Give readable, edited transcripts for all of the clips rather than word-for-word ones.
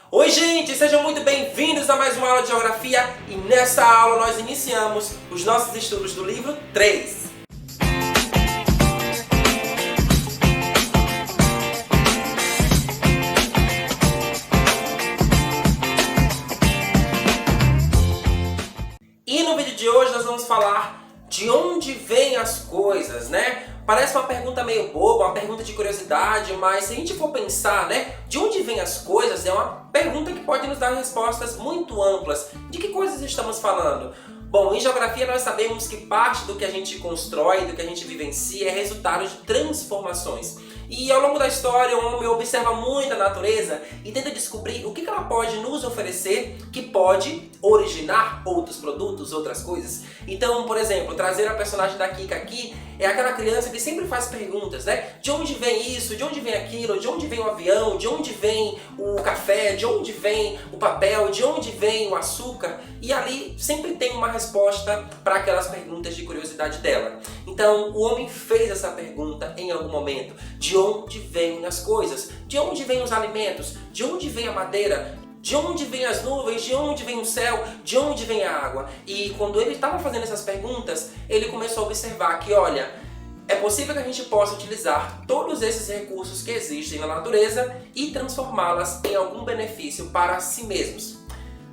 Oi gente, sejam muito bem-vindos a mais uma aula de Geografia e nessa aula nós iniciamos os nossos estudos do livro 3. E no vídeo de hoje nós vamos falar de onde vêm as coisas, né? Parece uma pergunta meio boba, uma pergunta de curiosidade, mas se a gente for pensar, né, de onde vêm as coisas, é uma pergunta que pode nos dar respostas muito amplas. De que coisas estamos falando? Bom, em geografia nós sabemos que parte do que a gente constrói, do que a gente vivencia, é resultado de transformações. E ao longo da história o homem observa muito a natureza e tenta descobrir o que ela pode nos oferecer que pode originar outros produtos, outras coisas. Então, por exemplo, trazer a personagem da Kika aqui é aquela criança que sempre faz perguntas, né? De onde vem isso? De onde vem aquilo? De onde vem o avião? De onde vem o café? De onde vem o papel? De onde vem o açúcar? E ali sempre tem uma resposta para aquelas perguntas de curiosidade dela. Então, o homem fez essa pergunta em algum momento. De onde vêm as coisas? De onde vêm os alimentos? De onde vem a madeira? De onde vêm as nuvens? De onde vem o céu? De onde vem a água? E quando ele estava fazendo essas perguntas, ele começou a observar que, olha, é possível que a gente possa utilizar todos esses recursos que existem na natureza e transformá-las em algum benefício para si mesmos.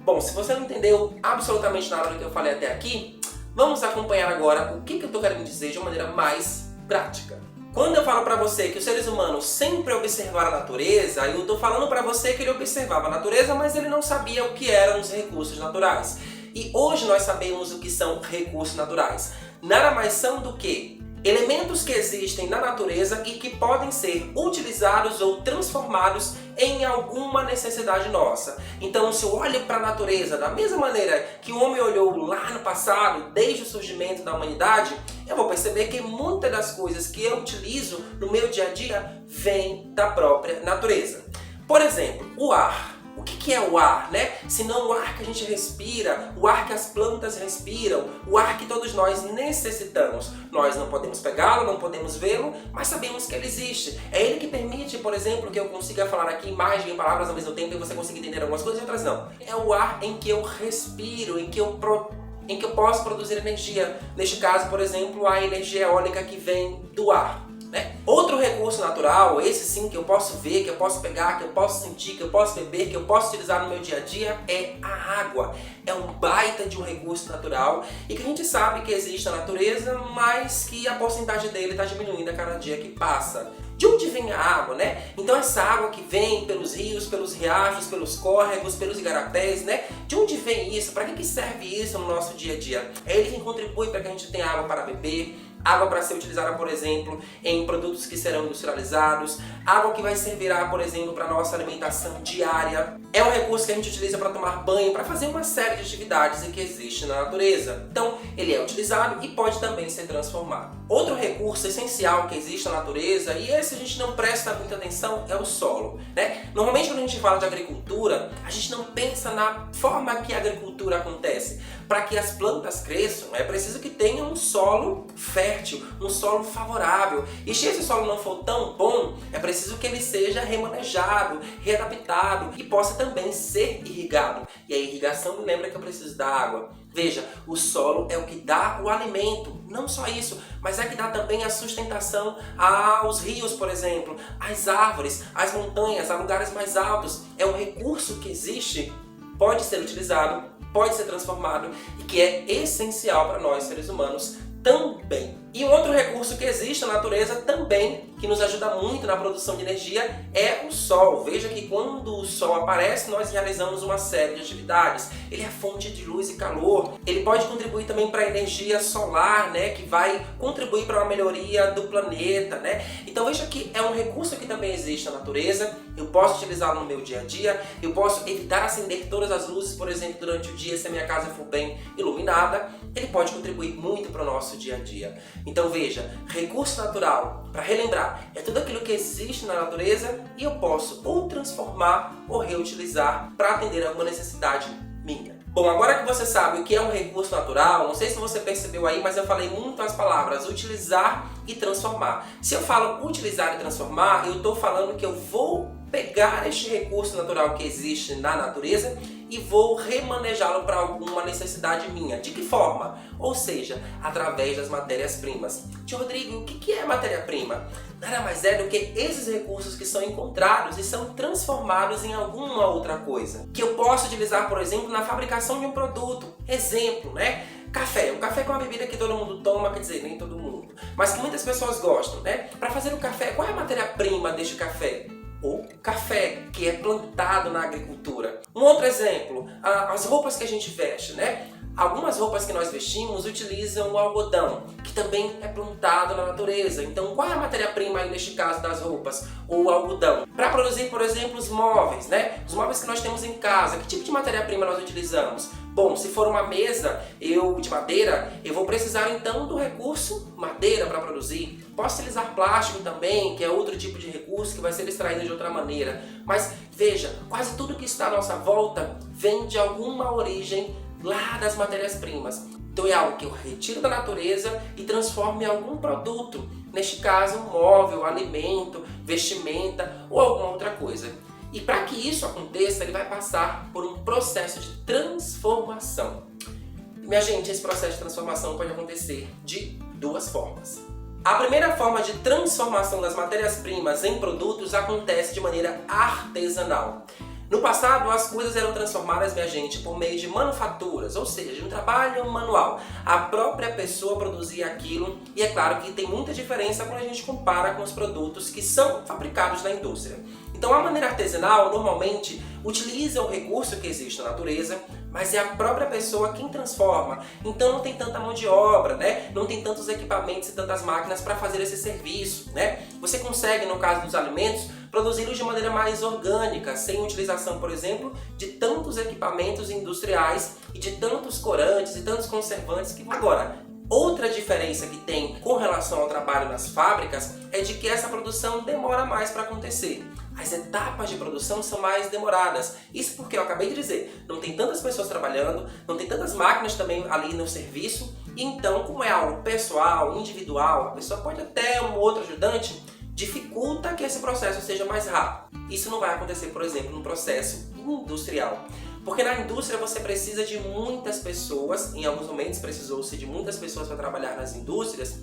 Bom, se você não entendeu absolutamente nada do que eu falei até aqui, vamos acompanhar agora o que eu estou querendo dizer de uma maneira mais prática. Quando eu falo para você que os seres humanos sempre observaram a natureza, eu estou falando para você que ele observava a natureza, mas ele não sabia o que eram os recursos naturais. E hoje nós sabemos o que são recursos naturais. Nada mais são do que elementos que existem na natureza e que podem ser utilizados ou transformados em alguma necessidade nossa. Então, se eu olho para a natureza da mesma maneira que o homem olhou lá no passado, desde o surgimento da humanidade, eu vou perceber que muitas das coisas que eu utilizo no meu dia a dia vêm da própria natureza. Por exemplo, o ar. O que é o ar, né? Se não o ar que a gente respira, o ar que as plantas respiram, o ar que todos nós necessitamos. Nós não podemos pegá-lo, não podemos vê-lo, mas sabemos que ele existe. É ele que permite, por exemplo, que eu consiga falar aqui mais de 1 palavras ao mesmo tempo e você consiga entender algumas coisas e outras não. É o ar em que eu respiro, em que eu posso produzir energia. Neste caso, por exemplo, a energia eólica que vem do ar. Né? Outro recurso natural, esse sim que eu posso ver, que eu posso pegar, que eu posso sentir, que eu posso beber, que eu posso utilizar no meu dia a dia é a água. É um baita de um recurso natural e que a gente sabe que existe na natureza, mas que a porcentagem dele está diminuindo a cada dia que passa. De onde vem a água, né? Então essa água que vem pelos rios, pelos riachos, pelos córregos, pelos igarapés, né? De onde vem isso? Para que serve isso no nosso dia a dia? É ele quem contribui para que a gente tenha água para beber, água para ser utilizada, por exemplo, em produtos que serão industrializados, água que vai servirá, por exemplo, para a nossa alimentação diária. É um recurso que a gente utiliza para tomar banho, para fazer uma série de atividades que existe na natureza. Então, ele é utilizado e pode também ser transformado. Outro recurso essencial que existe na natureza, e esse a gente não presta muita atenção, é o solo, né? Normalmente, quando a gente fala de agricultura, a gente não pensa na forma que a agricultura acontece. Para que as plantas cresçam, é preciso que tenha um solo fértil, um solo favorável. E se esse solo não for tão bom, é preciso que ele seja remanejado, readaptado e possa também ser irrigado. E a irrigação me lembra que eu preciso da água. Veja, o solo é o que dá o alimento, não só isso, mas é que dá também a sustentação aos rios, por exemplo, às árvores, às montanhas, a lugares mais altos. É um recurso que existe, pode ser utilizado, pode ser transformado e que é essencial para nós, seres humanos, também. E um outro recurso que existe na natureza também, que nos ajuda muito na produção de energia, é o sol. Veja que quando o sol aparece, nós realizamos uma série de atividades. Ele é fonte de luz e calor. Ele pode contribuir também para a energia solar, né, que vai contribuir para uma melhoria do planeta, né? Então veja que é um recurso que também existe na natureza. Eu posso utilizá-lo no meu dia a dia. Eu posso evitar acender todas as luzes, por exemplo, durante o dia, se a minha casa for bem iluminada. Ele pode contribuir muito para o nosso dia a dia. Então veja, recurso natural, para relembrar, é tudo aquilo que existe na natureza e eu posso ou transformar ou reutilizar para atender a alguma necessidade minha. Bom, agora que você sabe o que é um recurso natural, não sei se você percebeu aí, mas eu falei muito as palavras utilizar e transformar. Se eu falo utilizar e transformar, eu estou falando que eu vou pegar este recurso natural que existe na natureza e vou remanejá-lo para alguma necessidade minha. De que forma? Ou seja, através das matérias-primas. Tio Rodrigo, o que é matéria-prima? Nada mais é do que esses recursos que são encontrados e são transformados em alguma outra coisa. Que eu posso utilizar, por exemplo, na fabricação de um produto. Exemplo, né? Café. O café é uma bebida que todo mundo toma, quer dizer, nem todo mundo, mas que muitas pessoas gostam, né? Para fazer o café, qual é a matéria-prima deste café? O café, que é plantado na agricultura. Um outro exemplo, as roupas que a gente veste, né? Algumas roupas que nós vestimos utilizam o algodão, que também é plantado na natureza. Então, qual é a matéria-prima aí neste caso das roupas? O algodão. Para produzir, por exemplo, os móveis, né? Os móveis que nós temos em casa, que tipo de matéria-prima nós utilizamos? Bom, se for uma mesa de madeira, eu vou precisar então do recurso madeira para produzir. Posso utilizar plástico também, que é outro tipo de recurso que vai ser extraído de outra maneira. Mas veja, quase tudo que está à nossa volta vem de alguma origem lá das matérias-primas. Então é algo que eu retiro da natureza e transformo em algum produto. Neste caso, um móvel, alimento, vestimenta ou alguma outra coisa. E para que isso aconteça, ele vai passar por um processo de transformação. Minha gente, esse processo de transformação pode acontecer de duas formas. A primeira forma de transformação das matérias-primas em produtos acontece de maneira artesanal. No passado, as coisas eram transformadas, minha gente, por meio de manufaturas, ou seja, de um trabalho manual. A própria pessoa produzia aquilo e é claro que tem muita diferença quando a gente compara com os produtos que são fabricados na indústria. Então, a maneira artesanal, normalmente, utiliza o recurso que existe na natureza, mas é a própria pessoa quem transforma. Então, não tem tanta mão de obra, né? Não tem tantos equipamentos e tantas máquinas para fazer esse serviço, né? Você consegue, no caso dos alimentos, produzi-los de maneira mais orgânica, sem utilização, por exemplo, de tantos equipamentos industriais e de tantos corantes e tantos conservantes que agora. Outra diferença que tem com relação ao trabalho nas fábricas é de que essa produção demora mais para acontecer. As etapas de produção são mais demoradas. Isso porque eu acabei de dizer, não tem tantas pessoas trabalhando, não tem tantas máquinas também ali no serviço. E então, como é algo pessoal, individual, a pessoa pode até um outro ajudante, dificulta que esse processo seja mais rápido. Isso não vai acontecer, por exemplo, no processo industrial. Porque na indústria você precisa de muitas pessoas, em alguns momentos precisou-se de muitas pessoas para trabalhar nas indústrias,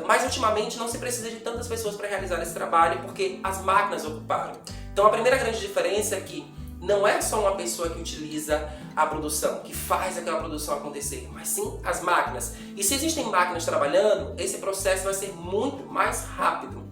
mas ultimamente não se precisa de tantas pessoas para realizar esse trabalho porque as máquinas ocuparam. Então a primeira grande diferença é que não é só uma pessoa que utiliza a produção, que faz aquela produção acontecer, mas sim as máquinas. E se existem máquinas trabalhando, esse processo vai ser muito mais rápido.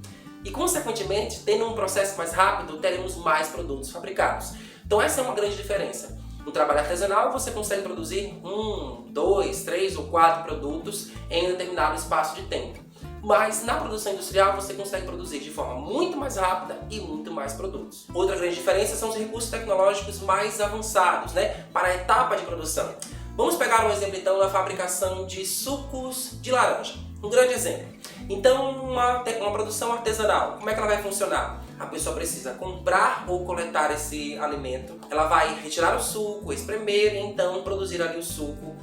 E consequentemente, tendo um processo mais rápido, teremos mais produtos fabricados. Então essa é uma grande diferença. No trabalho artesanal você consegue produzir 1, 2, 3 ou 4 produtos em um determinado espaço de tempo. Mas na produção industrial você consegue produzir de forma muito mais rápida e muito mais produtos. Outra grande diferença são os recursos tecnológicos mais avançados, né, para a etapa de produção. Vamos pegar um exemplo então da fabricação de sucos de laranja. Um grande exemplo. Então, uma produção artesanal, como é que ela vai funcionar? A pessoa precisa comprar ou coletar esse alimento, ela vai retirar o suco, espremer e então produzir ali o suco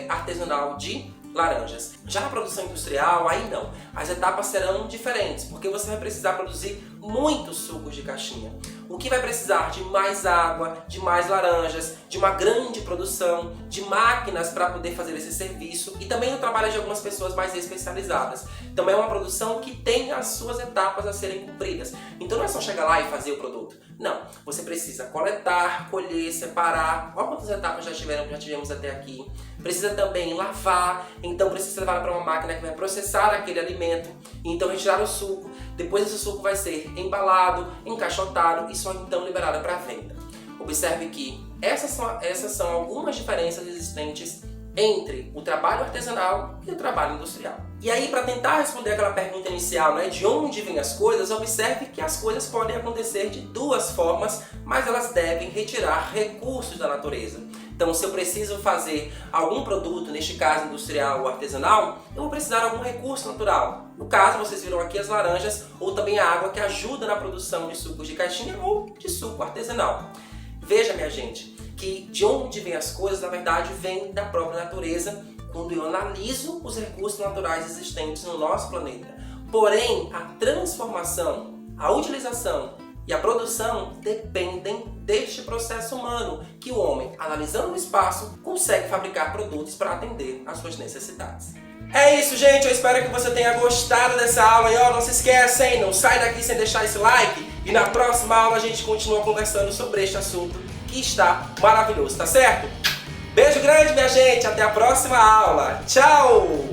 artesanal de laranjas. Já na produção industrial, aí não. As etapas serão diferentes, porque você vai precisar produzir muitos sucos de caixinha. O que vai precisar de mais água, de mais laranjas, de uma grande produção, de máquinas para poder fazer esse serviço e também o trabalho de algumas pessoas mais especializadas. Então é uma produção que tem as suas etapas a serem cumpridas. Então não é só chegar lá e fazer o produto. Não, você precisa coletar, colher, separar. Olha quantas etapas já tivemos até aqui. Precisa também lavar, então precisa levar para uma máquina que vai processar aquele alimento e então retirar o suco. Depois esse suco vai ser embalado, encaixotado e só então liberado para venda. Observe que essas são algumas diferenças existentes entre o trabalho artesanal e o trabalho industrial. E aí, para tentar responder aquela pergunta inicial, né, de onde vêm as coisas, observe que as coisas podem acontecer de duas formas, mas elas devem retirar recursos da natureza. Então, se eu preciso fazer algum produto, neste caso industrial ou artesanal, eu vou precisar de algum recurso natural. No caso, vocês viram aqui as laranjas ou também a água que ajuda na produção de sucos de caixinha ou de suco artesanal. Veja, minha gente, que de onde vêm as coisas, na verdade, vem da própria natureza, quando eu analiso os recursos naturais existentes no nosso planeta. Porém, a transformação, a utilização e a produção dependem deste processo humano, que o homem, analisando o espaço, consegue fabricar produtos para atender às suas necessidades. É isso, gente. Eu espero que você tenha gostado dessa aula. E ó, não se esqueça, hein? Não sai daqui sem deixar esse like. E na próxima aula a gente continua conversando sobre este assunto que está maravilhoso, tá certo? Beijo grande, minha gente. Até a próxima aula. Tchau!